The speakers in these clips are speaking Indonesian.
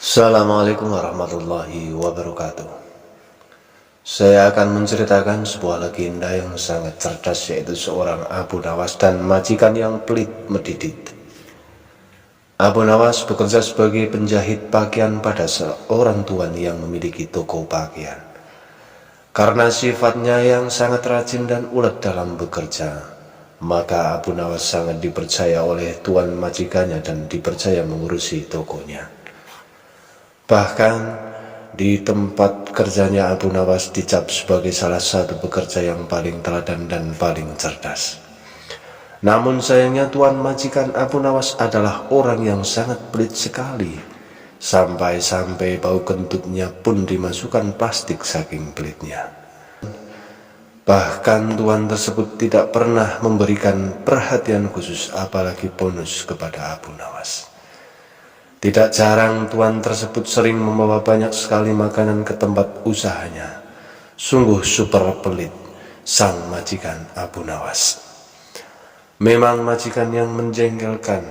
Assalamualaikum warahmatullahi wabarakatuh. Saya akan menceritakan sebuah legenda yang sangat cerdas, yaitu seorang Abu Nawas dan majikan yang pelit medidit. Abu Nawas bekerja sebagai penjahit pakaian pada seorang tuan yang memiliki toko pakaian. Karena sifatnya yang sangat rajin dan ulet dalam bekerja, maka Abu Nawas sangat dipercaya oleh tuan majikannya dan dipercaya mengurusi tokonya. Bahkan di tempat kerjanya Abu Nawas dicap sebagai salah satu pekerja yang paling teladan dan paling cerdas. Namun sayangnya tuan majikan Abu Nawas adalah orang yang sangat pelit sekali. Sampai-sampai bau kentutnya pun dimasukkan plastik saking pelitnya. Bahkan tuan tersebut tidak pernah memberikan perhatian khusus apalagi bonus kepada Abu Nawas. Tidak jarang tuan tersebut sering membawa banyak sekali makanan ke tempat usahanya. Sungguh super pelit sang majikan Abu Nawas. Memang majikan yang menjengkelkan,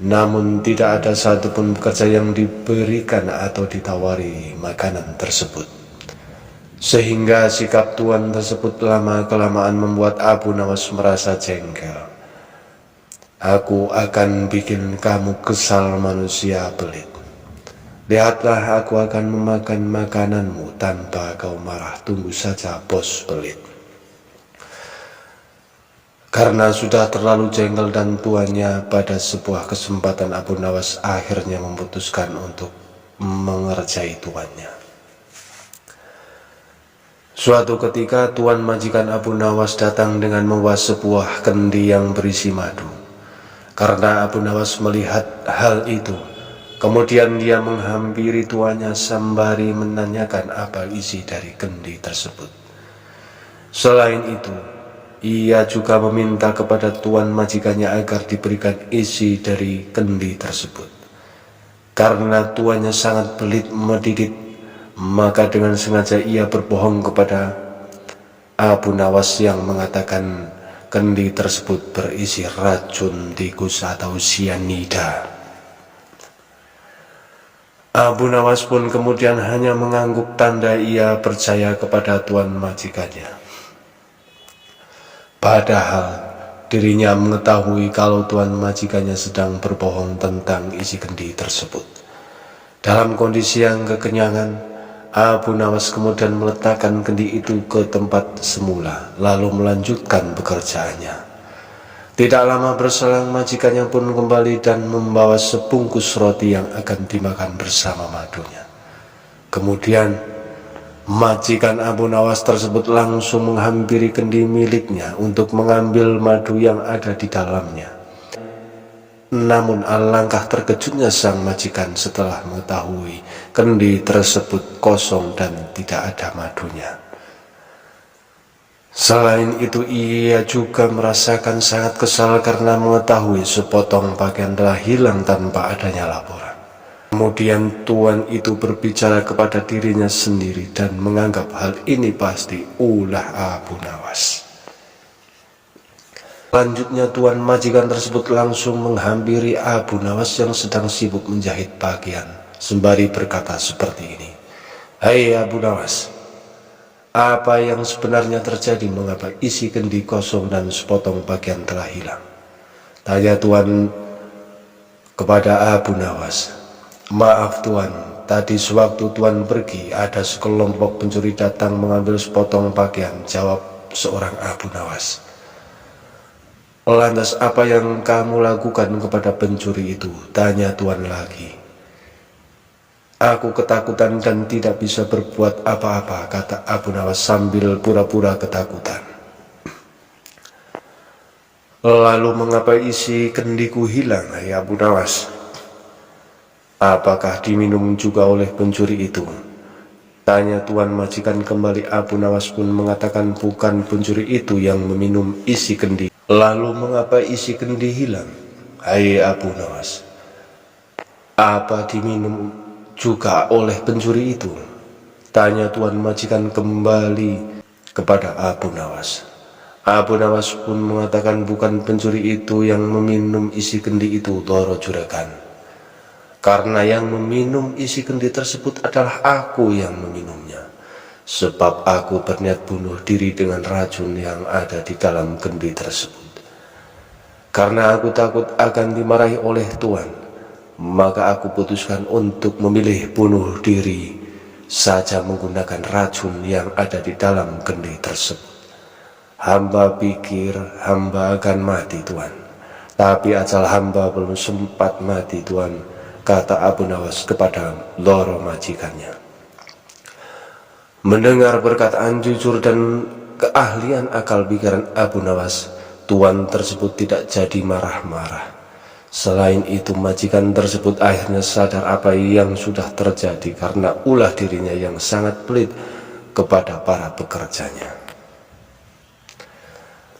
namun tidak ada satupun pekerja yang diberikan atau ditawari makanan tersebut. Sehingga sikap tuan tersebut lama-kelamaan membuat Abu Nawas merasa jengkel. Aku akan bikin kamu kesal, manusia pelit. Lihatlah, aku akan memakan makananmu tanpa kau marah. Tunggu saja, bos pelit. Karena sudah terlalu jengkel dan tuannya, pada sebuah kesempatan Abu Nawas akhirnya memutuskan untuk mengerjai tuannya. Suatu ketika tuan majikan Abu Nawas datang dengan membawa sebuah kendi yang berisi madu. Karena Abu Nawas melihat hal itu, kemudian dia menghampiri tuannya sembari menanyakan apa isi dari kendi tersebut. Selain itu, ia juga meminta kepada tuan majikannya agar diberikan isi dari kendi tersebut. Karena tuannya sangat pelit medidit, maka dengan sengaja ia berbohong kepada Abu Nawas yang mengatakan kendi tersebut berisi racun tikus atau sianida. Abu Nawas pun kemudian hanya mengangguk tanda ia percaya kepada tuan majikannya. Padahal dirinya mengetahui kalau tuan majikannya sedang berbohong tentang isi kendi tersebut. Dalam kondisi yang kekenyangan, Abu Nawas kemudian meletakkan kendi itu ke tempat semula, lalu melanjutkan pekerjaannya. Tidak lama berselang, majikannya pun kembali dan membawa sebungkus roti yang akan dimakan bersama madunya. Kemudian majikan Abu Nawas tersebut langsung menghampiri kendi miliknya untuk mengambil madu yang ada di dalamnya. Namun alangkah terkejutnya sang majikan setelah mengetahui kendi tersebut kosong dan tidak ada madunya. Selain itu, ia juga merasakan sangat kesal karena mengetahui sepotong pakaian telah hilang tanpa adanya laporan. Kemudian tuan itu berbicara kepada dirinya sendiri dan menganggap hal ini pasti ulah Abu Nawas. Selanjutnya tuan majikan tersebut langsung menghampiri Abu Nawas yang sedang sibuk menjahit pakaian, sembari berkata seperti ini. Hai Abu Nawas, apa yang sebenarnya terjadi? Mengapa isi kendi kosong dan sepotong pakaian telah hilang? Tanya tuan kepada Abu Nawas. Maaf tuan, tadi sewaktu tuan pergi ada sekelompok pencuri datang mengambil sepotong pakaian, jawab seorang Abu Nawas. Lantas apa yang kamu lakukan kepada pencuri itu? Tanya tuan lagi. Aku ketakutan dan tidak bisa berbuat apa-apa, kata Abu Nawas sambil pura-pura ketakutan. Lalu mengapa isi kendiku hilang, hai Abu Nawas? Apakah diminum juga oleh pencuri itu? Tanya tuan majikan kembali. Abu Nawas pun mengatakan bukan pencuri itu yang meminum isi kendi. Lalu mengapa isi kendi hilang, hai Abu Nawas? Apa diminum juga oleh pencuri itu? Tanya tuan majikan kembali kepada Abu Nawas. Abu Nawas pun mengatakan bukan pencuri itu yang meminum isi kendi itu, loro juragan. karena yang meminum isi kendi tersebut adalah aku yang meminumnya. Sebab aku berniat bunuh diri dengan racun yang ada di dalam kendi tersebut. Karena aku takut akan dimarahi oleh Tuhan, maka aku putuskan untuk memilih bunuh diri saja menggunakan racun yang ada di dalam kendi tersebut. Hamba pikir hamba akan mati, Tuhan. Tapi ajal hamba belum sempat mati, Tuhan, kata Abu Nawas kepada loro majikannya. Mendengar perkataan jujur dan keahlian akal pikiran Abu Nawas, tuan tersebut tidak jadi marah-marah. Selain itu, majikan tersebut akhirnya sadar apa yang sudah terjadi karena ulah dirinya yang sangat pelit kepada para pekerjanya.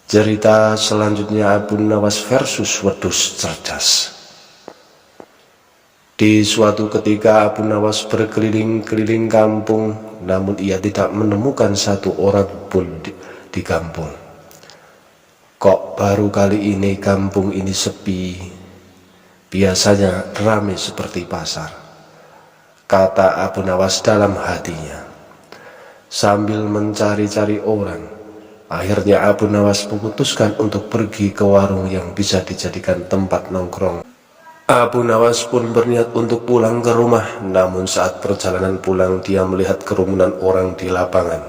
Cerita selanjutnya Abu Nawas versus wedus cerdas. Di suatu ketika Abu Nawas berkeliling-keliling kampung, namun ia tidak menemukan satu orang pun di kampung. Kok baru kali ini kampung ini sepi? Biasanya ramai seperti pasar, kata Abu Nawas dalam hatinya. Sambil mencari-cari orang, akhirnya Abu Nawas memutuskan untuk pergi ke warung yang bisa dijadikan tempat nongkrong. Abu Nawas pun berniat untuk pulang ke rumah, namun saat perjalanan pulang dia melihat kerumunan orang di lapangan.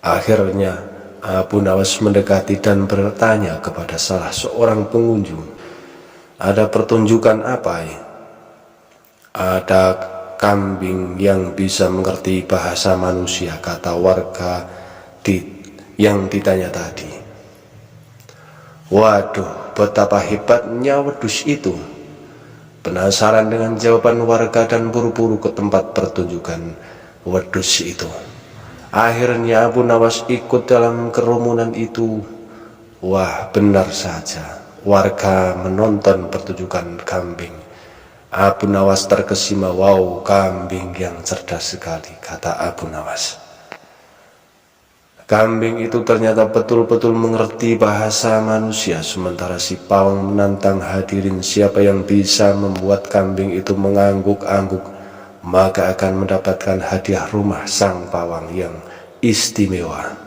Akhirnya Abu Nawas mendekati dan bertanya kepada salah seorang pengunjung, "Ada pertunjukan apa ya?" "Ada kambing yang bisa mengerti bahasa manusia," kata warga yang ditanya tadi. Waduh, betapa hebatnya wedus itu. Penasaran dengan jawaban warga dan buru-buru ke tempat pertunjukan wedus itu. Akhirnya Abu Nawas ikut dalam kerumunan itu. Wah, benar saja, warga menonton pertunjukan kambing. Abu Nawas terkesima, "Wow, kambing yang cerdas sekali," kata Abu Nawas. Kambing itu ternyata betul-betul mengerti bahasa manusia, sementara si pawang menantang hadirin, siapa yang bisa membuat kambing itu mengangguk-angguk, maka akan mendapatkan hadiah rumah sang pawang yang istimewa.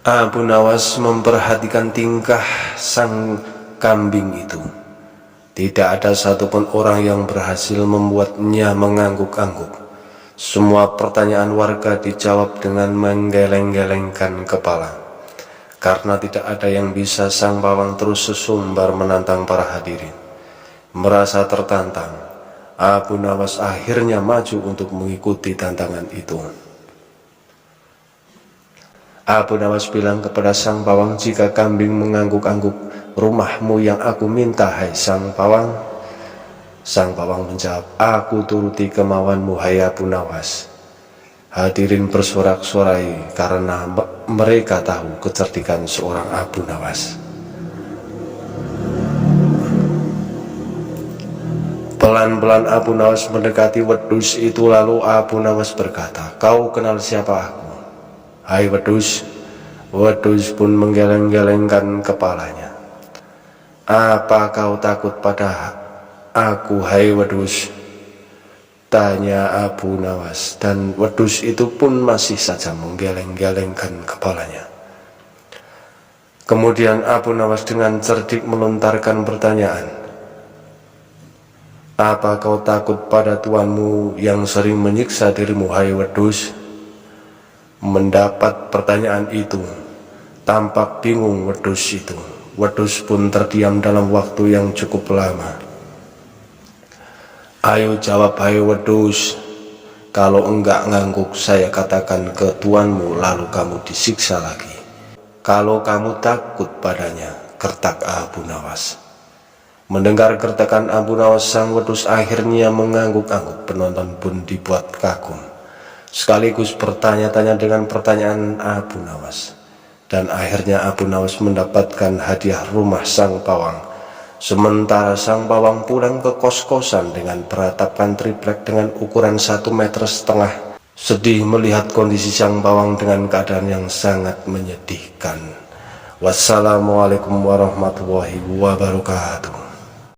Abu Nawas memperhatikan tingkah sang kambing itu. Tidak ada satupun orang yang berhasil membuatnya mengangguk-angguk. Semua pertanyaan warga dijawab dengan menggeleng-gelengkan kepala. Karena tidak ada yang bisa, sang pawang terus sesumbar menantang para hadirin. Merasa tertantang, Abu Nawas akhirnya maju untuk mengikuti tantangan itu. Abu Nawas bilang kepada sang pawang, "Jika kambing mengangguk-angguk, rumahmu yang aku minta, hai sang pawang." Sang pawang menjawab, "Aku turuti kemauanmu, hai Abu Nawas." Hadirin bersorak-sorai karena mereka tahu kecerdikan seorang Abu Nawas. Pelan-pelan Abu Nawas mendekati wedus itu, lalu Abu Nawas berkata, "Kau kenal siapa aku, hai wedus?" Wedus pun menggeleng-gelengkan kepalanya. "Apa kau takut pada aku, hai wedus?" tanya Abu Nawas, dan wedus itu pun masih saja menggeleng-gelengkan kepalanya. Kemudian Abu Nawas dengan cerdik melontarkan pertanyaan, "Apa kau takut pada tuanmu yang sering menyiksa dirimu, hai wedus?" Mendapat pertanyaan itu, tampak bingung wedus itu. Wedus pun terdiam dalam waktu yang cukup lama. "Ayo jawab, hai wedus. Kalau enggak ngangguk, saya katakan ke tuanmu lalu kamu disiksa lagi. Kalau kamu takut padanya," gertak Abu Nawas. Mendengar gertakan Abu Nawas, sang wedus akhirnya mengangguk-angguk. Penonton pun dibuat kagum, sekaligus bertanya-tanya dengan pertanyaan Abu Nawas. Dan akhirnya Abu Nawas mendapatkan hadiah rumah sang pawang. Sementara sang pawang pulang ke kos-kosan dengan peratapan triplek dengan ukuran 1,5 meter. Sedih melihat kondisi sang pawang dengan keadaan yang sangat menyedihkan. Wassalamualaikum warahmatullahi wabarakatuh.